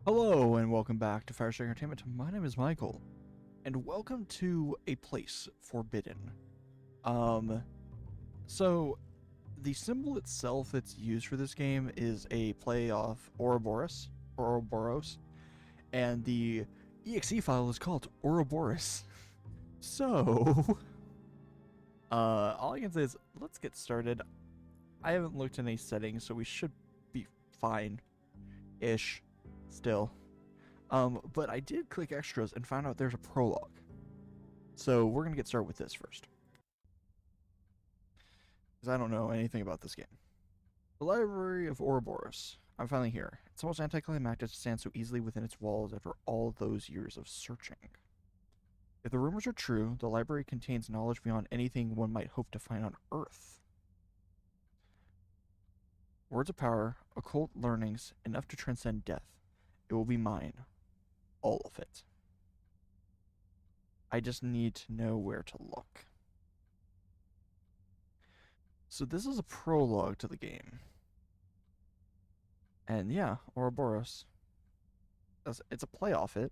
Hello and welcome back to Fyrestrike Entertainment. My name is Michael, and welcome to A Place Forbidden. So the symbol itself that's used for this game is a play off ouroboros, and the exe file is called ouroboros. So, all I can say is let's get started. I haven't looked in any settings, so we should be fine-ish still. But I did click extras and found out there's a prologue. So we're gonna get started with this first, because I don't know anything about this game. The Library of Ouroboros. I'm finally here. It's almost anticlimactic to stand so easily within its walls after all those years of searching. If the rumors are true, the library contains knowledge beyond anything one might hope to find on Earth. Words of power, occult learnings, enough to transcend death. It will be mine. All of it. I just need to know where to look. So this is a prologue to the game. And yeah, Ouroboros. It's a play off it,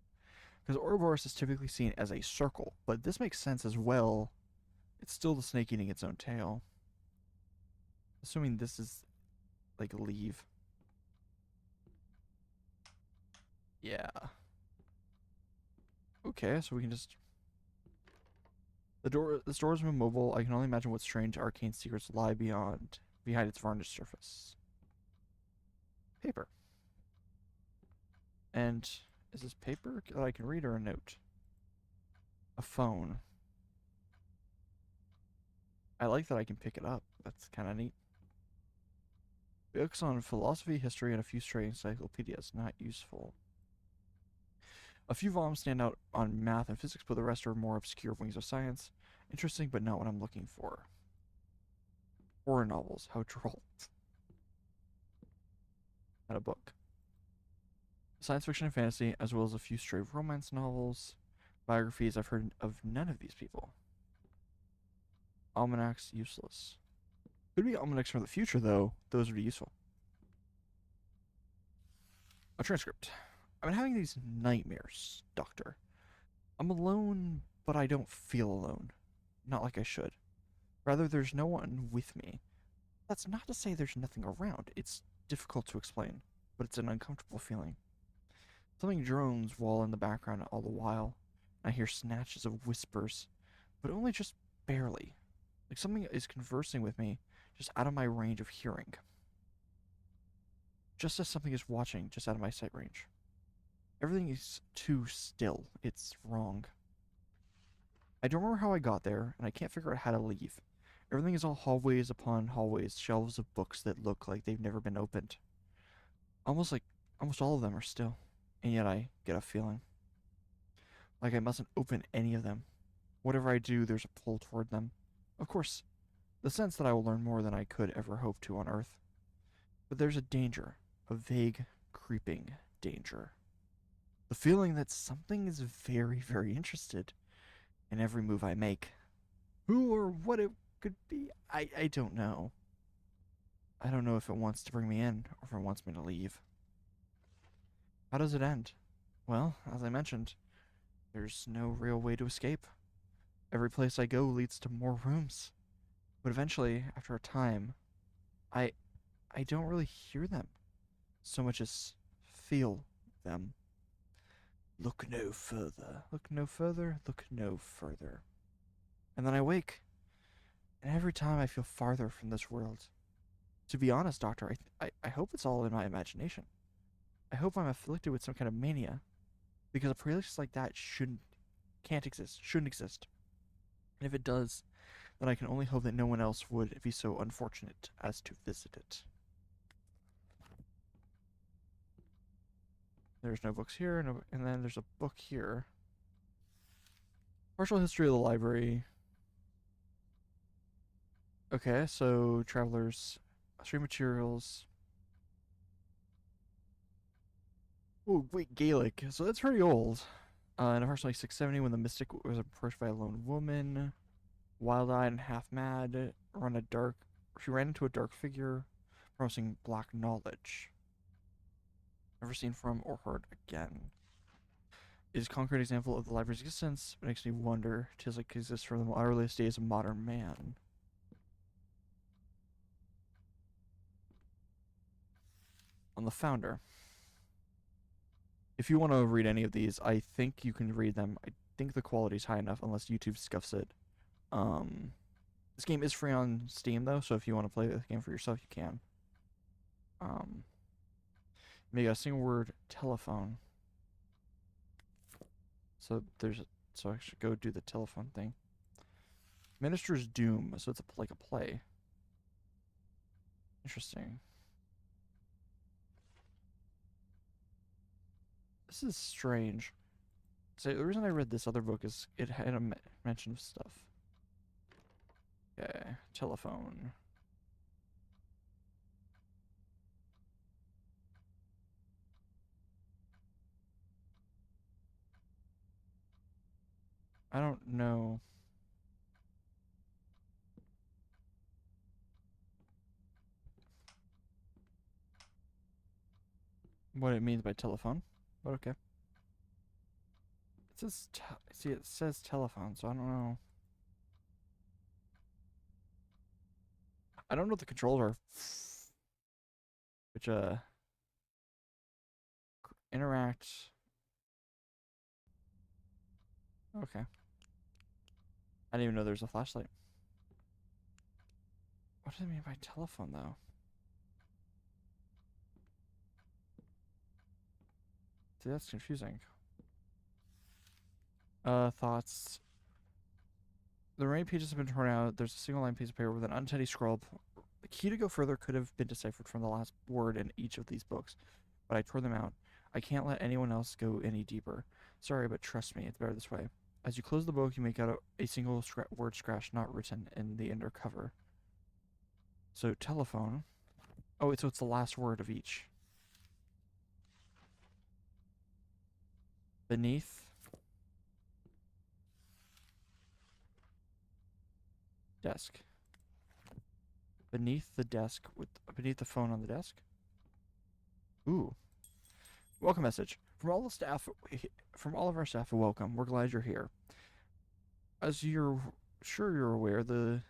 because Ouroboros is typically seen as a circle, but this makes sense as well. It's still the snake eating its own tail. Assuming this is like leave. Yeah. Okay, so we can just... This door is immobile. I can only imagine what strange arcane secrets lie behind its varnished surface. Paper. And is this paper that I can read or a note? A phone. I like that I can pick it up. That's kind of neat. Books on philosophy, history, and a few stray encyclopedias. Not useful. A few volumes stand out on math and physics, but the rest are more obscure wings of science. Interesting, but not what I'm looking for. Horror novels. How droll. Not a book. Science fiction and fantasy, as well as a few stray romance novels. Biographies. I've heard of none of these people. Almanacs. Useless. Could be almanacs from the future, though. Those would be useful. A transcript. I've been having these nightmares, Doctor. I'm alone, but I don't feel alone. Not like I should. Rather, there's no one with me. That's not to say there's nothing around. It's difficult to explain, but it's an uncomfortable feeling. Something drones while in the background all the while. I hear snatches of whispers, but only just barely. Like something is conversing with me, just out of my range of hearing. Just as something is watching, just out of my sight range. Everything is too still. It's wrong. I don't remember how I got there, and I can't figure out how to leave. Everything is all hallways upon hallways, shelves of books that look like they've never been opened. Almost all of them are still, and yet I get a feeling like I mustn't open any of them. Whatever I do, there's a pull toward them. Of course, the sense that I will learn more than I could ever hope to on Earth. But there's a danger, a vague, creeping danger. The feeling that something is very, very interested in every move I make. Who or what it could be, I don't know. I don't know if it wants to bring me in or if it wants me to leave. How does it end? Well, as I mentioned, there's no real way to escape. Every place I go leads to more rooms. But eventually, after a time, I don't really hear them so much as feel them. Look no further, look no further, look no further. And then I wake, and every time I feel farther from this world. To be honest, Doctor, I hope it's all in my imagination. I hope I'm afflicted with some kind of mania, because a place like that shouldn't exist. And if it does, then I can only hope that no one else would be so unfortunate as to visit it. There's no books here, and then there's a book here. Partial history of the library. Okay, so travelers, street materials. Oh, wait, Gaelic. So that's pretty old. In approximately 670, when the mystic was approached by a lone woman, wild-eyed and half-mad, she ran into a dark figure, promising black knowledge. Never seen from or heard again. It is a concrete example of the library's existence, but makes me wonder. Tis like it exists from the earliest days of modern man. On the founder. If you want to read any of these, I think you can read them. I think the quality's high enough, unless YouTube scuffs it. This game is free on Steam though, so if you want to play the game for yourself, you can. Maybe a single word telephone. So I should go do the telephone thing. Minister's Doom, so it's like a play. Interesting. This is strange. So the reason I read this other book is it had a mention of stuff. Okay, telephone. I don't know. What it means by telephone, but okay. It says, see, it says telephone, so I don't know. I don't know what the controls are. Which, interact. Okay. I didn't even know there's a flashlight. What does it mean by telephone, though? See, that's confusing. Thoughts. The remaining pages have been torn out. There's a single line piece of paper with an untidy scroll. The key to go further could have been deciphered from the last word in each of these books, but I tore them out. I can't let anyone else go any deeper. Sorry, but trust me, it's better this way. As you close the book, you make out a single word scratch not written in the inner cover. So, telephone. Oh, so it's the last word of each. Beneath. Desk. Beneath the desk, beneath the phone on the desk. Ooh. Welcome message. From all of our staff, welcome. We're glad you're here. As you're aware, the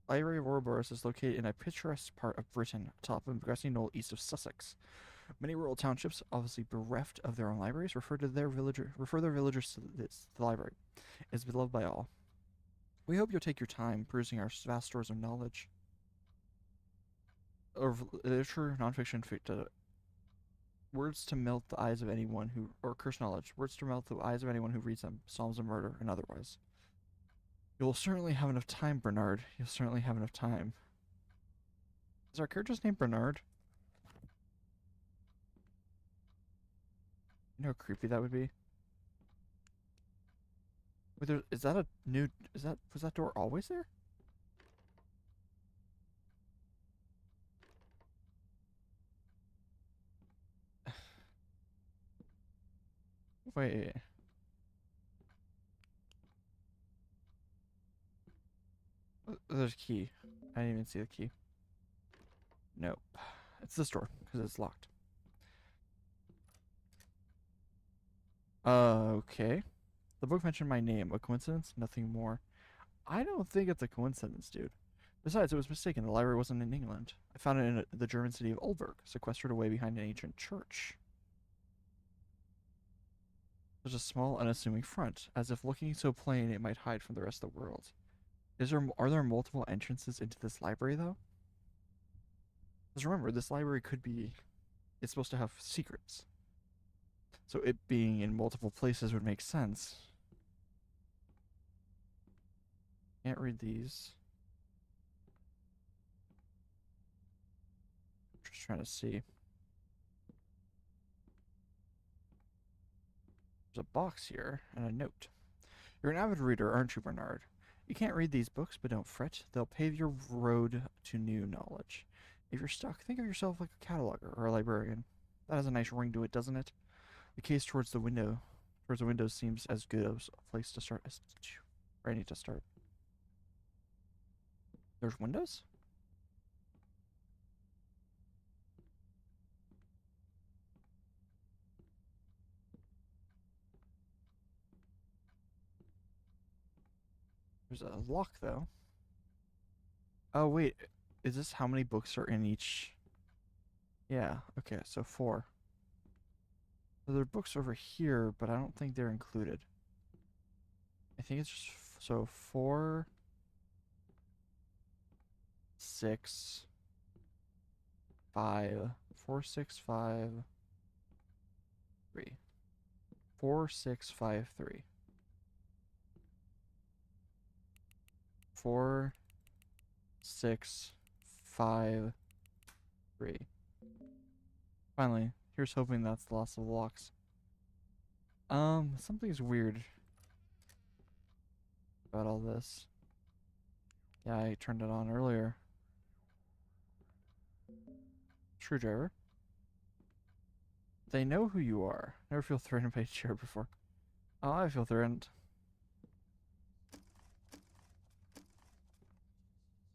Library of Ouroboros is located in a picturesque part of Britain, atop a grassy knoll east of Sussex. Many rural townships, obviously bereft of their own libraries, refer their villagers to the library. It is beloved by all. We hope you'll take your time perusing our vast stores of knowledge, of literature, nonfiction, words to melt the eyes of anyone who, or cursed knowledge, words to melt the eyes of anyone who reads them, psalms of murder and otherwise. You'll certainly have enough time, Bernard. You'll certainly have enough time. Is our character's name Bernard? You know how creepy that would be? Wait, is that a new, was that door always there? Wait. There's a key. I didn't even see the key. Nope. It's this door, because it's locked. Okay. The book mentioned my name. A coincidence? Nothing more. I don't think it's a coincidence, dude. Besides, it was mistaken. The library wasn't in England. I found it in the German city of Olberg, sequestered away behind an ancient church. There's a small, unassuming front, as if looking so plain it might hide from the rest of the world. Are there multiple entrances into this library, though? Because remember, this library it's supposed to have secrets. So it being in multiple places would make sense. Can't read these. Just trying to see. There's a box here and a note. You're an avid reader, aren't you, Bernard? You can't read these books, but don't fret. They'll pave your road to new knowledge. If you're stuck, think of yourself like a cataloger or a librarian. That has a nice ring to it, doesn't it? The case towards the window seems as good a place to start as where I need to start. There's windows? There's a lock, though. Oh, wait. Is this how many books are in each? Yeah, okay, so 4. So there are books over here, but I don't think they're included. I think it's just so 4, 6, 5, 4, 6, 5, 3. 4, 6, 5, 3. 4, 6, 5, 3. Finally, here's hoping that's the last of the locks. Something's weird about all this. Yeah, I turned it on earlier. Screwdriver. They know who you are. Never feel threatened by a chair before. Oh, I feel threatened.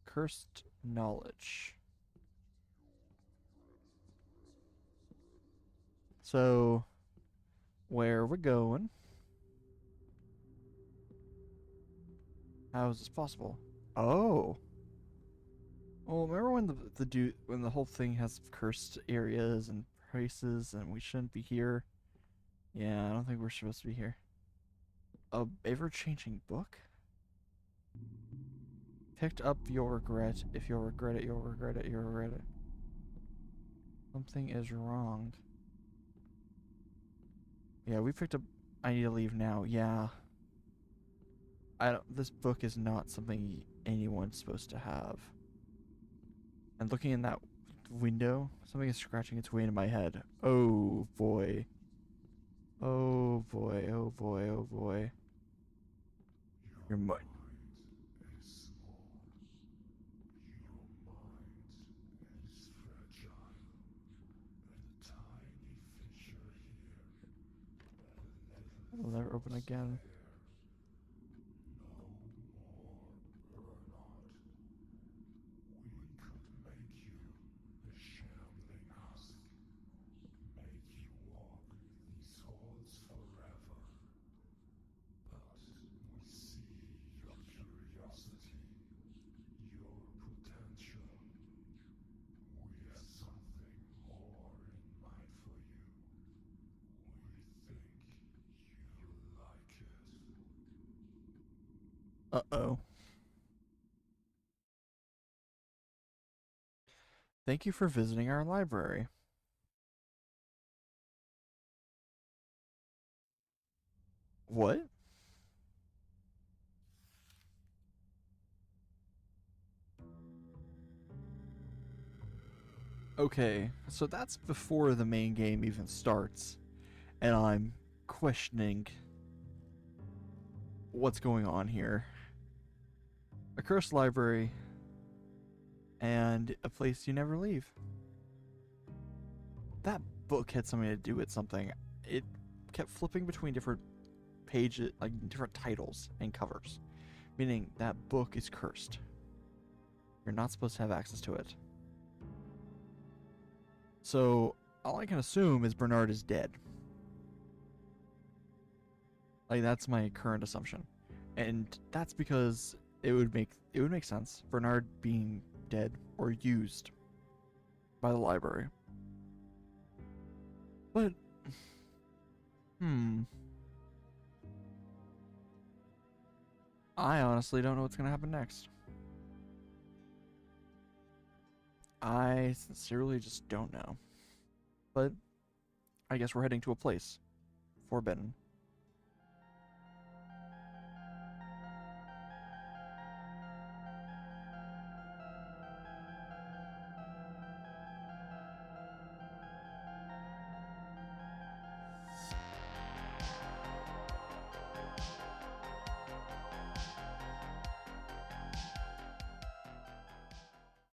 Cursed knowledge. So, where we're going? How is this possible? Oh. Well, remember when when the whole thing has cursed areas and places and we shouldn't be here? Yeah, I don't think we're supposed to be here. A ever-changing book? Picked up, you'll regret. If you'll regret it, you'll regret it, you'll regret it. Something is wrong. Yeah, we picked up. I need to leave now. Yeah. This book is not something anyone's supposed to have. And looking in that window, something is scratching its way into my head. Oh boy. Oh boy, oh boy, oh boy. Your mind is small. Your mind is fragile. A tiny fissure here. will never open again. No more burnout. We could make you a shambling husk. Make you walk these halls forever. But we see your curiosity, your potential. We have something more in mind for you. We think you'll like it. Uh-oh. Thank you for visiting our library. What? Okay, so that's before the main game even starts, and I'm questioning what's going on here. A cursed library and a place you never leave. That book had something to do with something. It kept flipping between different pages, like different titles and covers, meaning that book is cursed. You're not supposed to have access to it. So all I can assume is Bernard is dead. Like that's my current assumption, and that's because it would make sense. Bernard being dead or used by the library. But I honestly don't know what's gonna happen next. I sincerely just don't know. But I guess we're heading to a place forbidden.